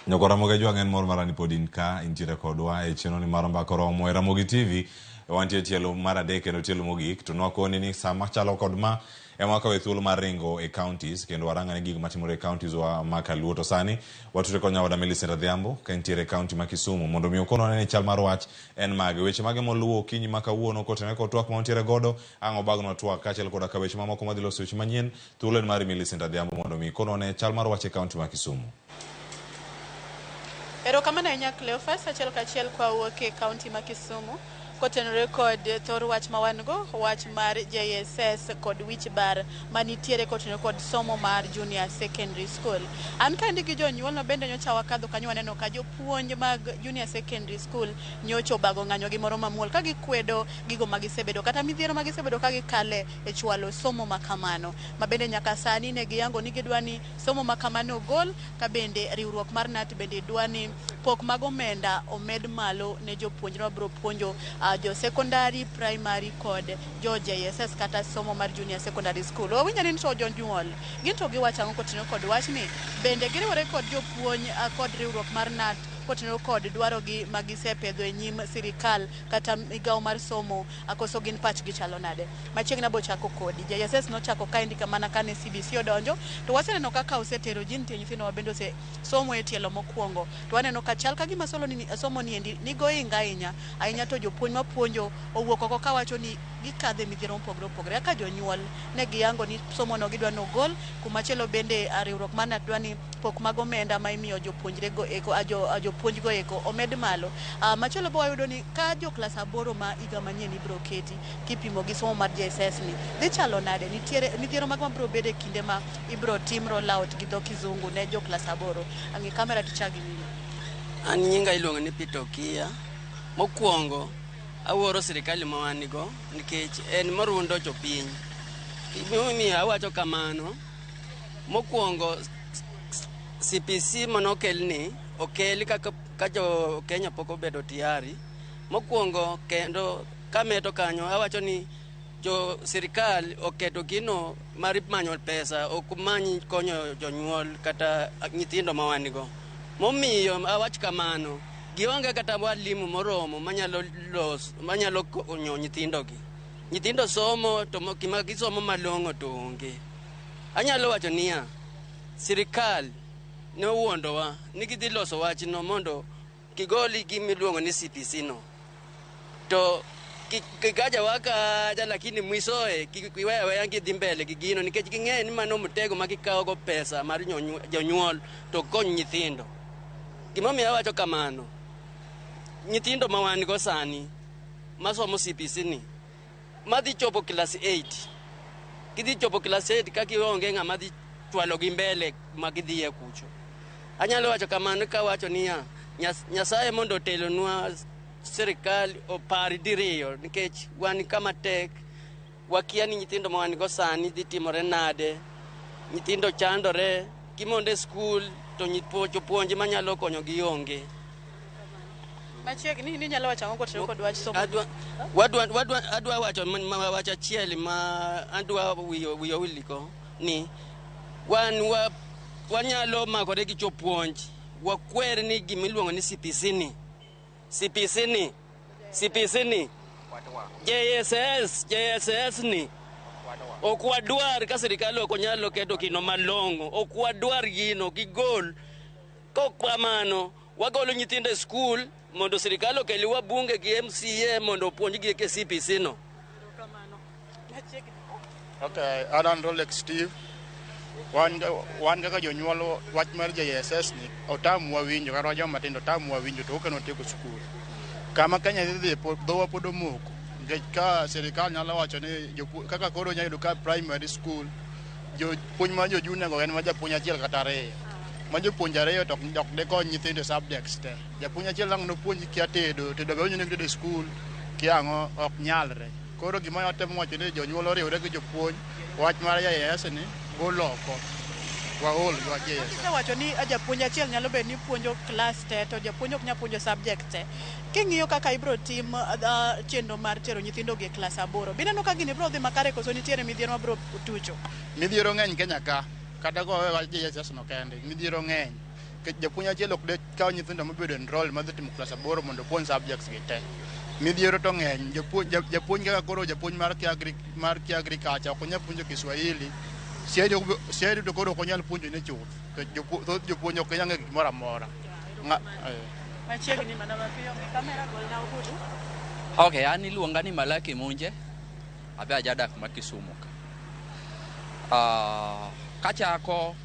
Nyokora jwangen mor marani podin ka intiere kodwa e chenro ni mar mbaka romo e Ramogi TV wantie tielo mar adek kendo tielo mogik to nwakoni ni sama chalo kod ma wakawe thuolo mar ringo e counties kendo warang'ane gik matimore e counties wa ma Kaluo to sani watudore kod nyawada Millicent Adhiambo ka entiere county ma Kisumu mondo mi okonwa ne chal mar wach en mage weche mage moluwo okinyi ma kawuono kotenore kod twak ma wantiere godo ang' obagno twak kaachiel koda ka weche mamoko madhi loso weche manyien thuolo en mar Millicent Adhiambo mondo mi okonwa ne chal mar wach e county ma Kisumu. Erokamano ahinya Cleophas, achiel kachiel kwa wuok e kaunti ma Kisumu kotenore kod thor wach ma wan go, wach mar JSS kod wich bar manitiere kotenore kod somo mar junior secondary school. An kandi gi jonyuol ma bende nyocha wakadho kanyo waneno ka jopuonj mag junior secondary school nyocha obago ng'anyo gimoro mamuol ka gikwedo gigo magisebedo kata midhiero magisebedo ka gikale e chwalo somo makamano. Ma bende nyaka sani ne giyango ni gidwani somo makamano gol ka bende riwruok mar NAT bende dwani pok mag omenda omed malo ne jopuonjre mabiro puonjo jo secondary, primary kod jo JSS kata somo mar junior secondary school. Owinjo ni to jonyuol ginto giwacho ang'o kotenore kod wachni bende giriwore kod jopuonj kod riwruok mar NAT kotenore kod dwarogi magisepedho e nyim sirikal kata migawo mar somo akoso gin pachgi chalo nade. Machiegni abo chako kodi JSS nochako kaendi kamana kane CBC odonjo to waseneno kaka osetero ji nitie nyithindo mabende ose somo e tielo mokwongo to waneno ka chal ka gima somo ni endi nigo inga ahinya to jopuonj mapuonjo owuok oko kawacho ni gikadhe midhiero mopogore opogore kaka jonyuol ne giyango ni somo no gidwa nogol kumachielo bende riwruok mar NAT dwani pok mag omenda ma imiyo jopuonjre go eko jopuonj go eko omed malo. Machielo bo wayudo ni ka jo klas 8 ma higa manyien ibro keti kipimo gi somo mar JSS ni dhi chalo nade, nitiere midhiero mag mabro bedo e kinde ma ibro tim roll out gi dho kizungu ne jo klas 8. Ang'i kamera tichagi mimi. An nyinga iluongo ni Peter Kia. Mokwongo awuoro sirikali ma wan go nikech en morundo jopiny. Gimomiyo awacho kamano, mokwongo CPC monokelni okel ka jo Kenya pok obedo tiari. Mokwongo kendo kameto kanyo awacho ni jo sirikal oketo gino mar manyo pesa okumanyi konyo jonyuol kata nyithindo ma wan go. Momiyo awach kamano gionge kata walimu moromo manyalo konyo nyithindogi. Nyithindo somo to kima gisomo malong'o to onge. Anyalo wacho niya, sirikal ne owuondowa ni gidhi loso wachno mondo kigoli gimiluongo ni CPC no. To kikaja wakaja lakini mwisoe kiwewe yangi dhi mbele gi gino nikech ging'e ni mano mtego ma gikawo go pesa mar jonyuol to kony nyithindo. Gimomiyo awacho kamano, nyithindo ma wan go sani masomo CPC ni madhi chopo class 8 gidhi chopo class 8 ka gionge ng'ama dhi chwalo gi mbele ma gidhiye kucho. Anyalo wacho kamano ka wacho niya, Nyasaye mondo telonwa sirikal opari diriyo nikech wan kama tek wakia ni nyithindo ma wan go sani dhi timore nade, nyithindo chandore kimonde school to jopuonje manyalo konyo gi onge. Machiegni ni nyalo wacho ang'o kotenore kod wach somo? Adwa wacho achiel ma adwa wiyo wiliko ni wanyalo makore gi jopuonj wakwer ni gimiluongo ni CPC ni JSS ni okwadwar ka sirikal ok onyalo keto gino malong'o, okwadwar gino gigol. Kokamano wagolo nyithindo e school mondo sirikal okeliwa bunge gi MCA mondo opuonjgi ke CPC no. Okay, Adan Rolex Steve. Wan kaka jonyuol wach mar JSS ni otamwa winjo kata joma matindo otamwa winjo to okeno tieko skul. Kama Kenya dhi dhowa pod omoko. Nikech ka sirikal nyalo wacho ni kaka koro nyalo yudo ka primary school jopuonj ma jo junior go en ma japuonj achiel kata ariyo. Ma jopuonj ariyo to ok dekony nyithindo subjects te. Japuonj achiel lang no puonj kia tedo be onyo ne tedo school kiang'o ok nyalre. Koro gima atemo wacho ni jonyuol oriwre gi jopuonj wach mar JSS ni goloko waol wa JSS. Wacho ni japuonj achiel nyalo bedo ni puonjo class te to japuonj ok nya puonjo subject te. King'iyo kaka ibro tim chenro mar tero nyithindo gi class 8 bineno ka gini bro dhi makare koso nitiere midhiero mabro tucho. Midhiero ng'eny Kenya ka kata go JSS no kende midhiero ng'eny japuonj achiel ok de kaw nyithindo mobedo enroll madhi timo klas 8 mondo puonj subjects gi te. Midhiero to ng'eny, japuonj kaka koro japuonj mar agriculture ok onyal puonjo Kiswahili, siaidi to koro ok onyal puonjo ne chuth, thoth jopuonj ok nyal ng'e gimoro amora. Machiegni mana mapiyo kamera golna Ogudu. Okay, an iluonga ni Malaki Munje, abe ajadak ma Kisumu ka. Kachako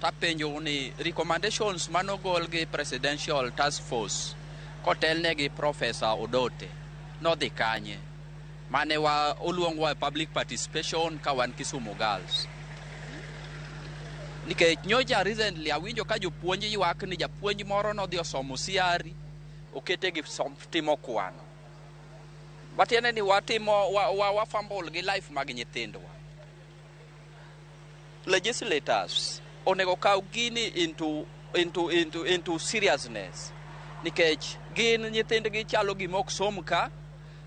tapenjo ni recommendations manogol gi Presidential Task Force kotelne gi Professor Odote nodhi kanye mane wa oluongwa public participation ka wan Kisumu Girls. Nikech nyocha recently awinjo ka jopuonj ywak ni japuonj moro nodhi osomo siari okete gi timo kwano. Batiene ni wa fumble gi life mag nyithindwa. Legislators onego kaw gini into seriousness. Nikech gin nyithindgi chalo gimok som ka,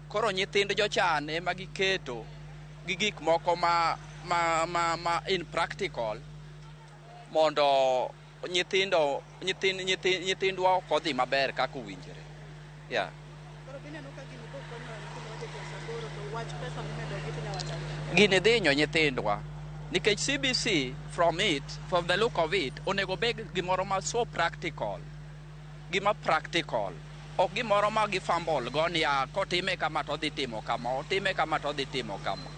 koro nyithind jochan ema giketo gi gik moko ma in practical mondo nyithindwa kodhi maber kaka owinjore. Yeah. Gini dhinyo nyithindwa. Nikech CBC from the look of it, onego beg gimoro ma so practical. Gima practical. Ok gimoro ma gi fumble goni ya kotime kama to dhi timo kama, otime kama to dhi timo kama.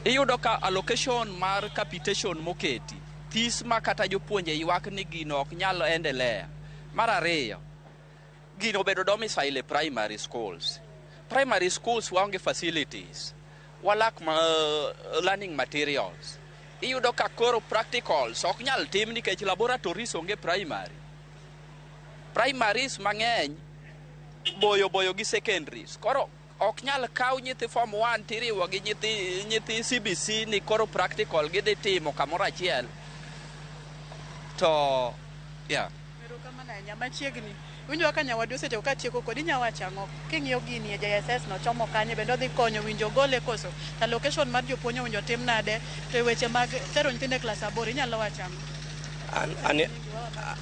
Iyudo ka allocation mar capitation moketi, this ma kata jopuonje ywak ni gino ok nyal endelea. Mar ariyo, gino bedo domicile primary schools. Primary schools waonge facilities. Walak learning materials. Iyudo ka koro practicals ok nyal tim nikech laboratories onge primary. Primaries mang'eny boyo gi secondaries. Koro ok nyal kaw nyithi form 1 tiriwo gi nyithi CBC ni koro practical gidhi timo kamoro achiel. To yeah. Pero kama na nyama chiegni. Winjo ka nyawadu osetieko ka tieko kodi nyawacho ang'o king'iyo gini e JSS no chomo kanye bende odhi konyo winjo gole koso ta location mar jopuonj winjo tim nade to weche mag tero nyithinde klas 8 inyalo wacho ang'o?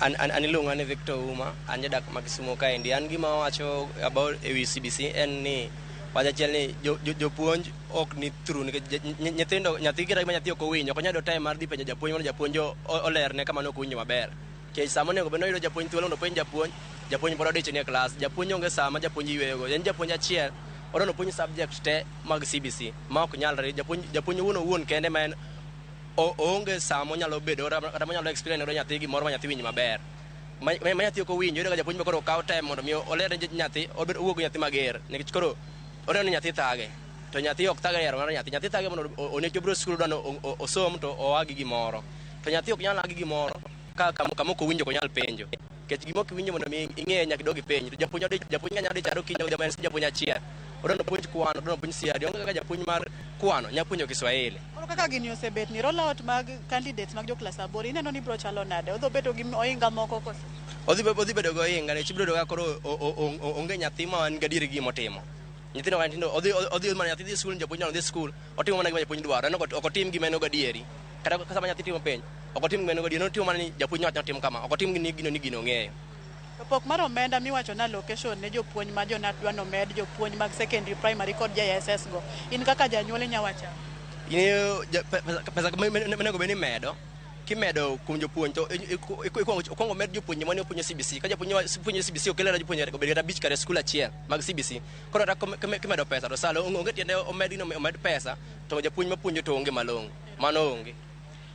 An iluonga ni Victor Uma, an jadak ma Kisumu kaendi. An gima wacho about ewi CBC en ni wachachiel ni jopuonj ok ni through nyathi kira ma nyathi ok owinjo ok nyalo time mar dhi penjo japuonj mondo japuonj olerne kama nok owinjo maber. Kech sama onego bendo yudo japuonj thuolo no penj japuonj pod odich nie klas, japuonj onge sama japuonj yueyego. En japuonj achiel odono puonj subject te mag CBC ma ok nyalre. Japuonj wuon kende ma en onge sama onyalo bedo kata onyalo explain ne nyathi gimoro ma nyathi winj maber. Ma nyathi ok owinjo, iyudo ka japuonj be koro kaw time mondo mi olerne nyathi owuog nyathi mager. Nikech koro oneno nyathi thage to nyathi ok thage yaro nyathi thage mondo onego bro skul dano osom to oagi gimoro. To nyathi ok nyal agi gimoro kama ok owinjo ko nyal penjo. Kech gimo ok winjo mondo mi ing'e nyaka dogi penjo. To japuonj nyalo charo kinyo japuonj achiel. Odono puonj kwano, odono puonj siadi, onge kaka japuonj mar kwano nyapuonjo Kiswahili. Koro kaka gini osebet ni rollout mag candidates mag jo klas 8 ineno ni bro chalo nade? Odho bedo gi oinga moko koso? Odhi bedo go oinga, ne chibro ga koro onge nyathi ma an gadier gi motimo. Nyithindo wantindo odhi mana nyathi dhi skul, japuonj no dhi skul, otimo mana gima japuonj dwaro, en ok otim gima en gadieri. Kata sama nyathi timo penj, ok otim gima en gadieri, otimo mana ni japuonj no timo kama, ok otim gino ng'eyo. Pok mar omenda miwacho na location ne jopuonj ma jonat dwa no med jopuonj mag secondary primary kod JSS go. In kaka janyuol nyawacho. Pesa menego beni medo. Kimedo kuom jopuonj to ikwongo med jopuonj mane opuonjo CBC. Ka jopuonj CBC okelera jopuonj ko bedo abich kare skul achiel mag CBC. Koro kimedo pesa to salo onge tiende omed pesa to jopuonj mapuonjo to onge malong'o. Mano onge.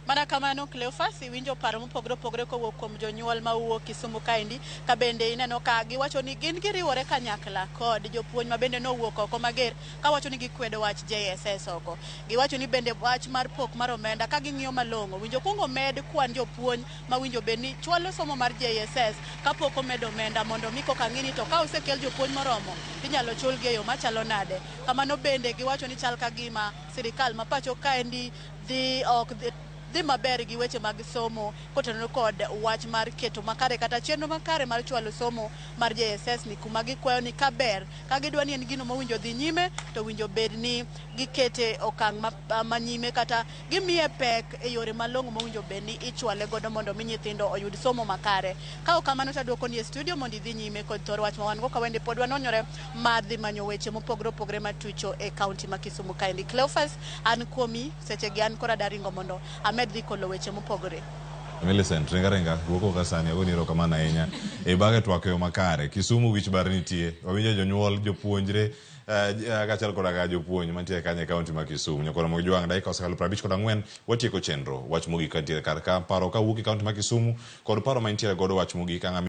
Mana kamano Cleophas winjo paro mopogore kowuok kuom jonyuol ma wuok Kisumu kaendi ka bende ineno ka giwacho ni gin giriwore kanyakla kod jopuonj ma bende nowuok oko mager ka wacho ni gikwedo wach JSS oko. Giwacho ni bende wach mar pok mar omenda ka ging'iyo malong'o winjo kungo med kwan jopuonj ma winjo bende chwalo somo mar JSS ka pok omed omenda mondo miko kang'ini to ka osekel jopuonj moromo inyalo chul gi yo machalo nade. Kamano bende giwacho ni chal ka gima sirikal ma pacho kaendi dhi maber gi weche mag somo kotenore kod wach mar keto makare kata chenro makare mar chwalo somo mar JSS ni kuma gikwayo ni kaber ka gidwa ni en gino mowinjo dhi nyime to winjo bed ni gikete okang' manyime kata gimiye pek e yore malong'o mowinjo bed ni ichwale godo mondo mi nyithindo oyud somo makare. Ka ok kamano to aduoko ni e studio mondo idhi nyime kod thor wach ma wan go kawende pod wanonyore mar dhi manyo weche mopogore opogore matucho e kaunti ma Kisumu kaendi. Cleophas, an kuomi seche gi an kora daringo mondo amed dhi kolo weche mopogore. Millicent, ringa duoko ka sani agoni erokamano ahinya e bage twak yo makare. Kisumu wich bar nitie, wawinjo jonyuol jopuonjre kaachiel koda jopuonj mantie kanyo e kaunti ma Kisumu. Nyakoro mo jwang' dakika osekalo 54 watieko chenro wach mogik kantiere kar ka paro kawuok e kaunti ma Kisumu kod paro mantiere godo wach mogik